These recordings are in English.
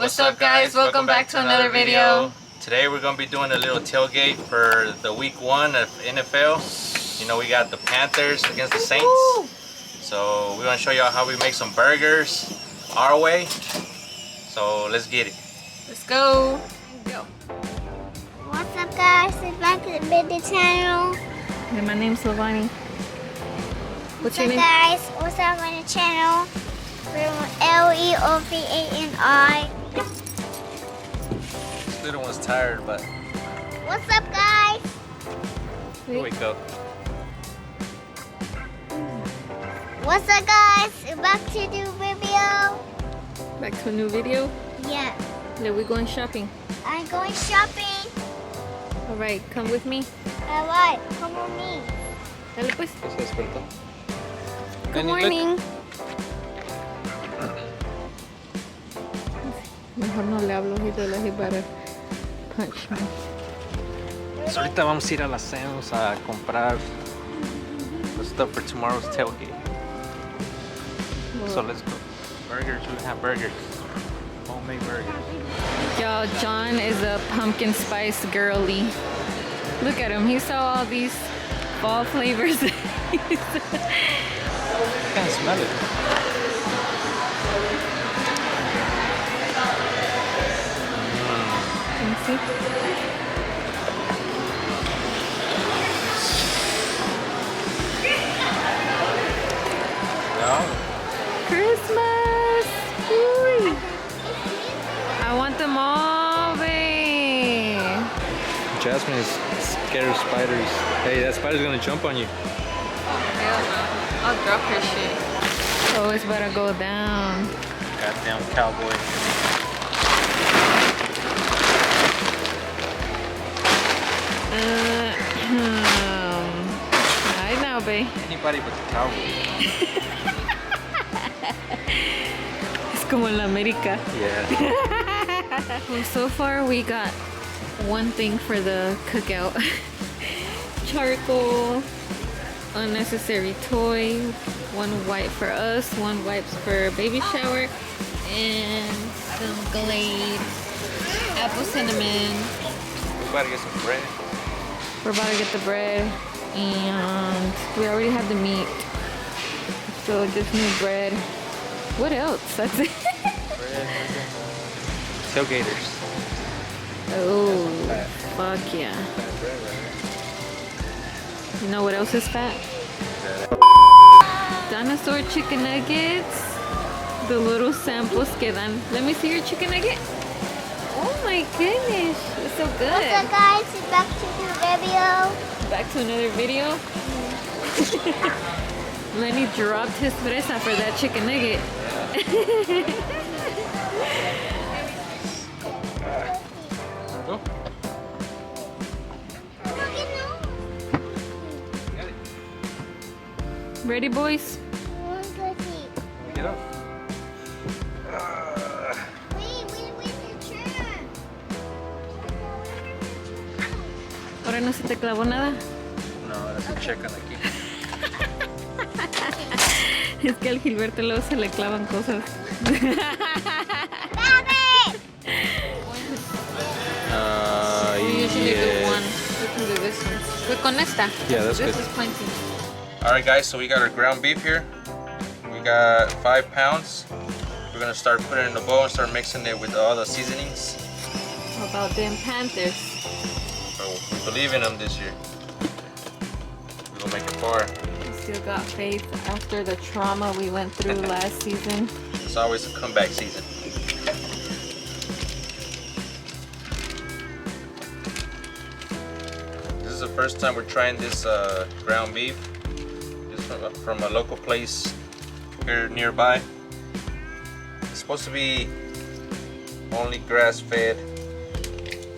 What's up guys? Welcome back to another video. Today we're going to be doing a little tailgate for the week 1 of NFL. You know, we got the Panthers against the Saints. So we're going to show y'all how we make some burgers our way. So let's get it. Let's go. What's up guys? It's back to the video channel. And my name's Silvani. What's your name? Guys? What's up on the channel? We're Leovani. This little one's tired, but What's up guys? here we go. What's up guys? We're back to the video. Back to a new video. Yeah. Now we're going shopping. I'm going shopping. Alright, come with me. Alright, come with me. Dale pues. Se despertó. Good morning. Mejor no le hablo, he better punch me. So ahorita vamos a ir a la Sam's a comprar the stuff for tomorrow's tailgate. So let's go. Burgers, we have burgers. Homemade burgers. Y'all, John is a pumpkin spice girly. Look at him, he saw all these fall flavors. I can't smell it. Can you see? No? Christmas! Ooh. I want them all, babe. Jasmine is scared of spiders. Hey, that spider's gonna jump on you. Hell no. I'll drop her shit. Oh, it's about to go down. Goddamn cowboy. Right now, babe. Anybody but the cowboy. It's como en la América. Yeah. Well, so far we got one thing for the cookout. Charcoal, unnecessary toy, one wipe for us, one wipes for baby shower, and some Glade apple cinnamon. We gotta get some bread. We're about to get the bread, and we already have the meat, so just need bread. What else? That's it. Bread. Tailgaters. Oh, fuck yeah. Fat bread, right? You know what else is fat? Dinosaur chicken nuggets. The little samples que dan. Let me see your chicken nugget. Oh my goodness, it's so good. What's up guys? It's back to the video. Back to another video. Lenny dropped his fresa for that chicken nugget. Go. Ready, boys? Get up. Wait, your turn. Ahora no se te clavó nada. No, ahora se checan aquí. Es que al Gilberto luego se le clavan cosas. We usually do one. We can do this one. We're con esta. Yeah, that's this good. is plenty. Alright guys, so we got our ground beef here. We got 5 pounds. We're gonna start putting it in the bowl and start mixing it with all the seasonings. How about them Panthers? So we believe in them this year. We're gonna make it far. We still got faith after the trauma we went through last season. It's always a comeback season. This is the first time we're trying this ground beef. It's from a local place here nearby. It's supposed to be only grass-fed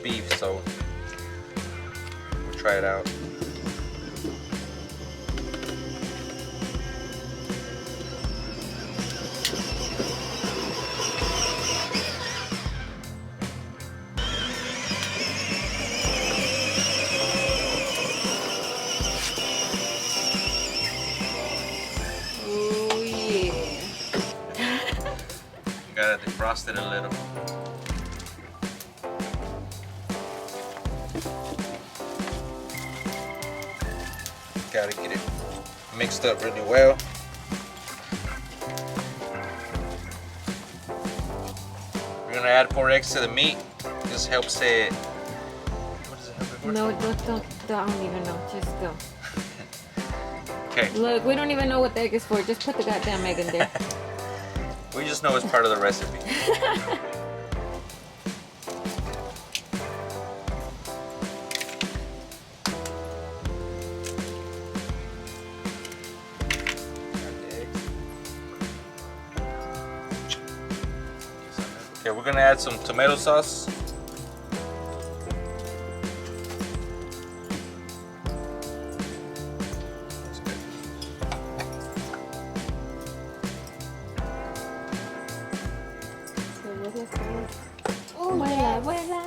beef, so we'll try it out. Oh yeah. Gotta defrost it a little. Gotta get it mixed up really well. We're gonna add 4 eggs to the meat. This helps it. What does it help it for? No, don't even know. Just go. Okay. Look, we don't even know what the egg is for. Just put the goddamn egg in there. We just know it's part of the recipe. Okay, we're gonna add some tomato sauce. That's good. Oh, Vuela, vuela.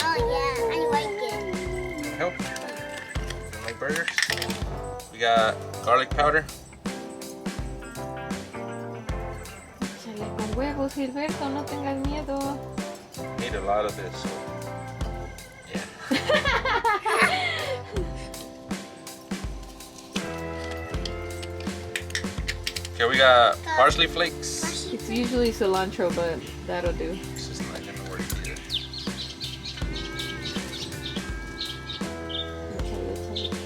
Oh yeah, I like it. Help. Make burgers. We got garlic powder. Échale con huevos, Gilberto, no tengas miedo. Need a lot of this. Yeah. Okay, we got parsley flakes. It's usually cilantro, but that'll do. This is not gonna work either. Échale, échale.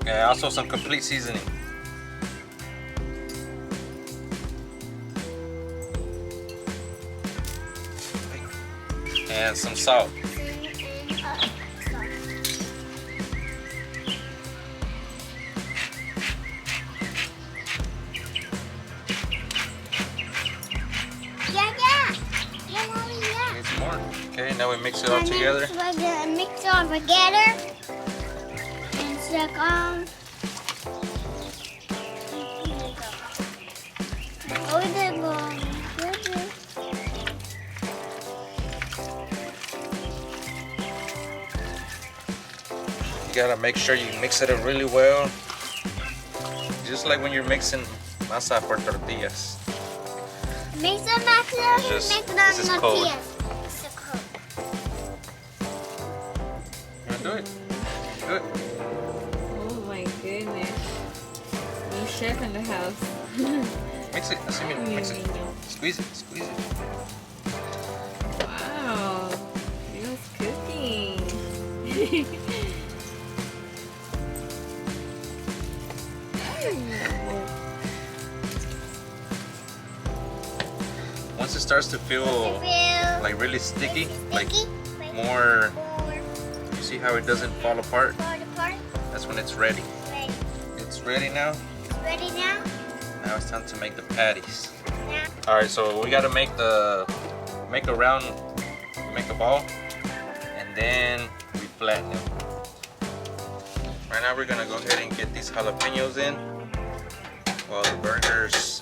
Okay, also some complete seasoning. And some salt. Yeah, Mommy, yeah. Need some more. Okay, now we mix it all together. So we're gonna mix it all together. And it's like, oh, the You gotta make sure you mix it up really well. Just like when you're mixing masa for tortillas. Mix it back there and Just- mix it this is on the cold. tortillas. It's so cold. You wanna do it? Do it. Oh my goodness. New chef in the house. Mix it. I mean, mix it. Squeeze it. Squeeze it. Wow. Feels cooking. Once it starts to feel like really sticky, like more, you see how it doesn't fall apart? That's when it's ready. Ready. It's ready now. It's ready now? Now it's time to make the patties. Now. All right, so we got to make a round, make a ball, and then we flatten them. Right now we're gonna go ahead and get these jalapenos in while the burgers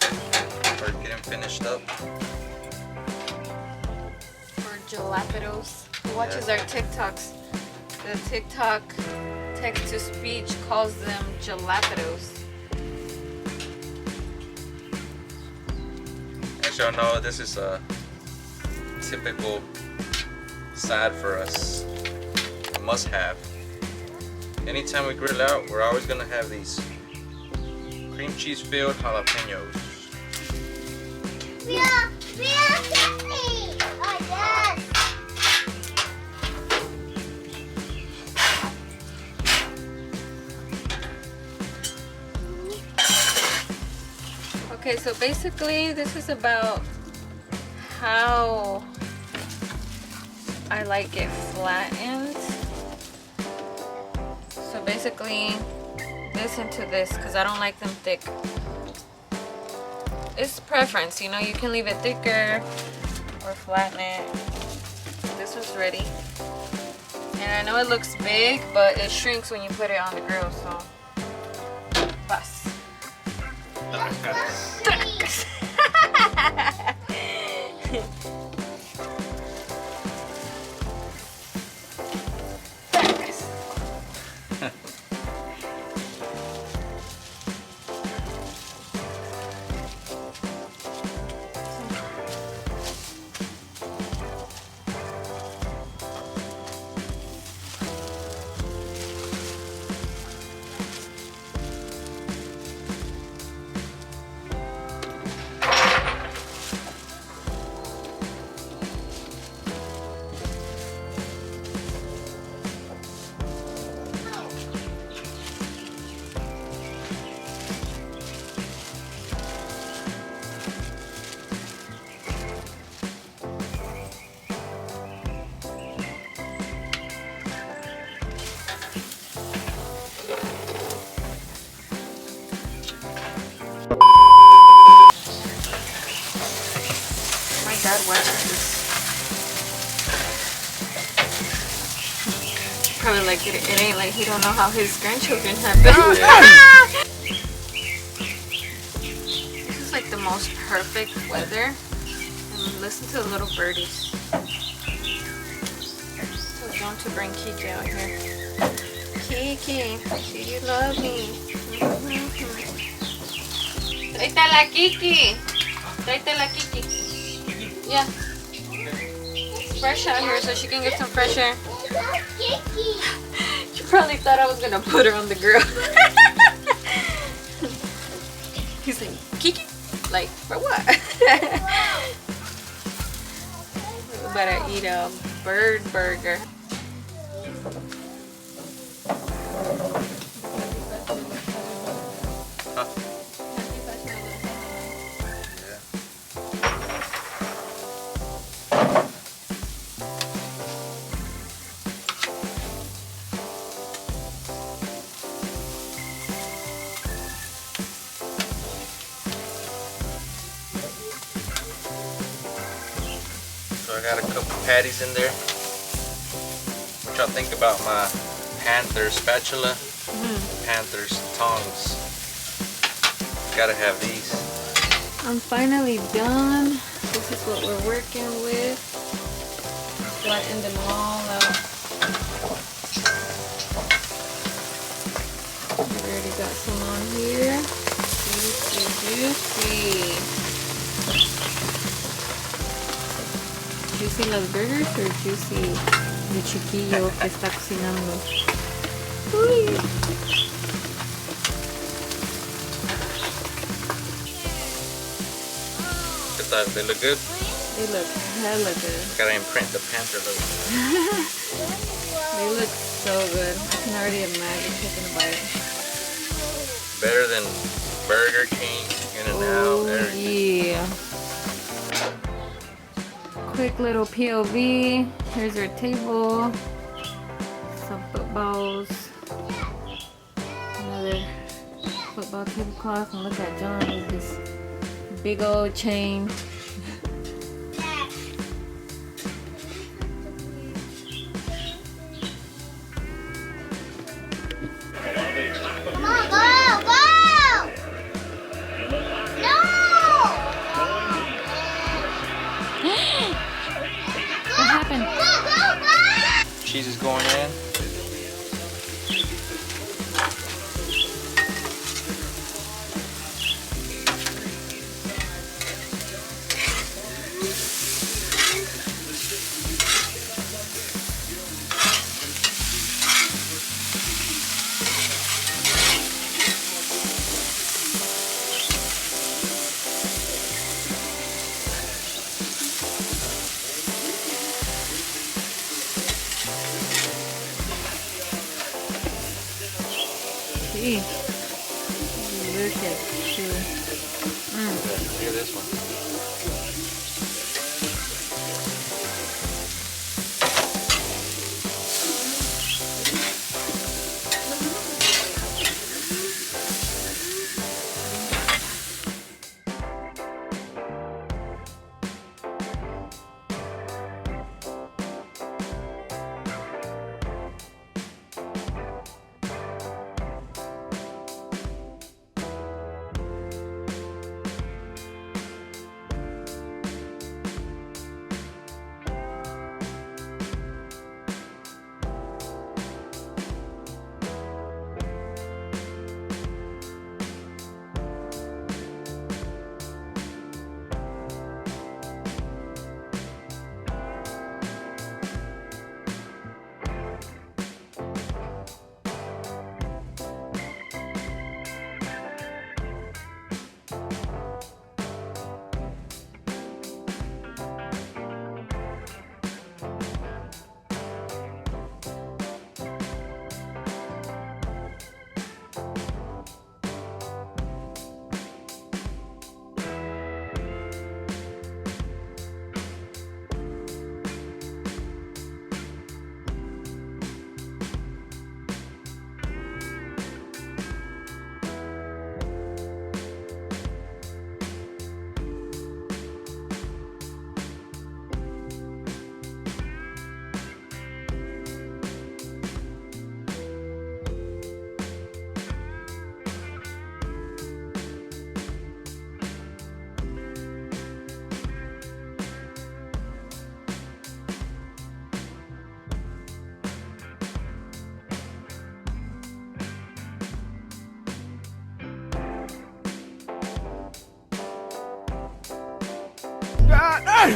are getting finished up. Or jalapenos. Who watches our TikToks? The TikTok text-to-speech calls them jalapenos. As y'all know, this is a typical side for us. A must-have. Anytime we grill out, we're always gonna have these cream cheese-filled jalapenos. Get me! Oh, yes! Okay, so basically this is about how I like it flattened. So basically this into this because I don't like them thick. It's preference, you know, you can leave it thicker or flatten it. This was ready. And I know it looks big, but it shrinks when you put it on the grill, so bus. like it ain't like he don't know how his grandchildren have been. Yeah. This is like the most perfect weather. And listen to the little birdies. So John to bring Kiki out here. Kiki, do you love me? Tráete la Kiki. Tráete la Kiki. Yeah. It's fresh out here so she can get some fresh air. She probably thought I was gonna put her on the grill. He's like, Kiki? Like, for what? We better eat a bird burger. So I got a couple patties in there. What y'all think about my Panthers spatula? Panthers tongs. Gotta have these. I'm finally done. This is what we're working with. Flatten them all out. We already got some on here. Juicy, juicy. Juicy las burgers or Juicy mi chiquillo que está cocinando? Uy. They look good. They look hella good. Gotta imprint the Panther logo. They look so good. I can already imagine taking a bite. Better than Burger King, In-N-Out, everything. Yeah. Quick little POV. Here's our table. Some footballs. Another football tablecloth. And look at John with this big old chain. Come on, go, go! No! What happened? Go! Cheese is going in. Gee. Look at you. Look at this one. Guys,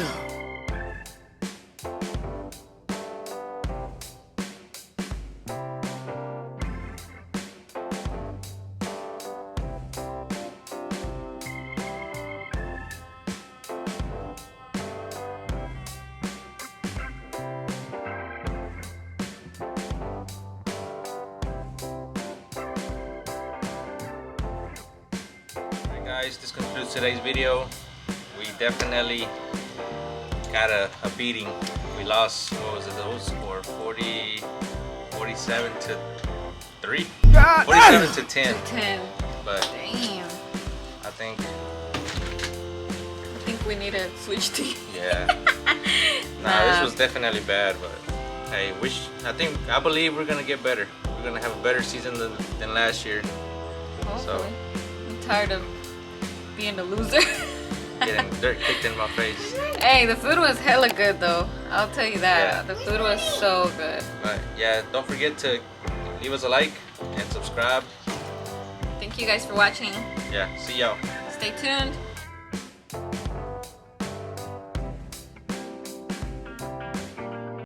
this concludes today's video. We definitely got a beating. We lost, what was it, the whole score? 47 to 3? 47 to 10. 10. But damn. I think we need to switch teams. yeah. Nah, this was definitely bad, but hey, I believe we're gonna get better. We're gonna have a better season than last year. Hopefully. I'm tired of being a loser. Getting dirt kicked in my face. Hey, the food was hella good though. I'll tell you that. Yeah. The food was so good. But yeah, don't forget to leave us a like and subscribe. Thank you guys for watching. Yeah, see y'all. Stay tuned.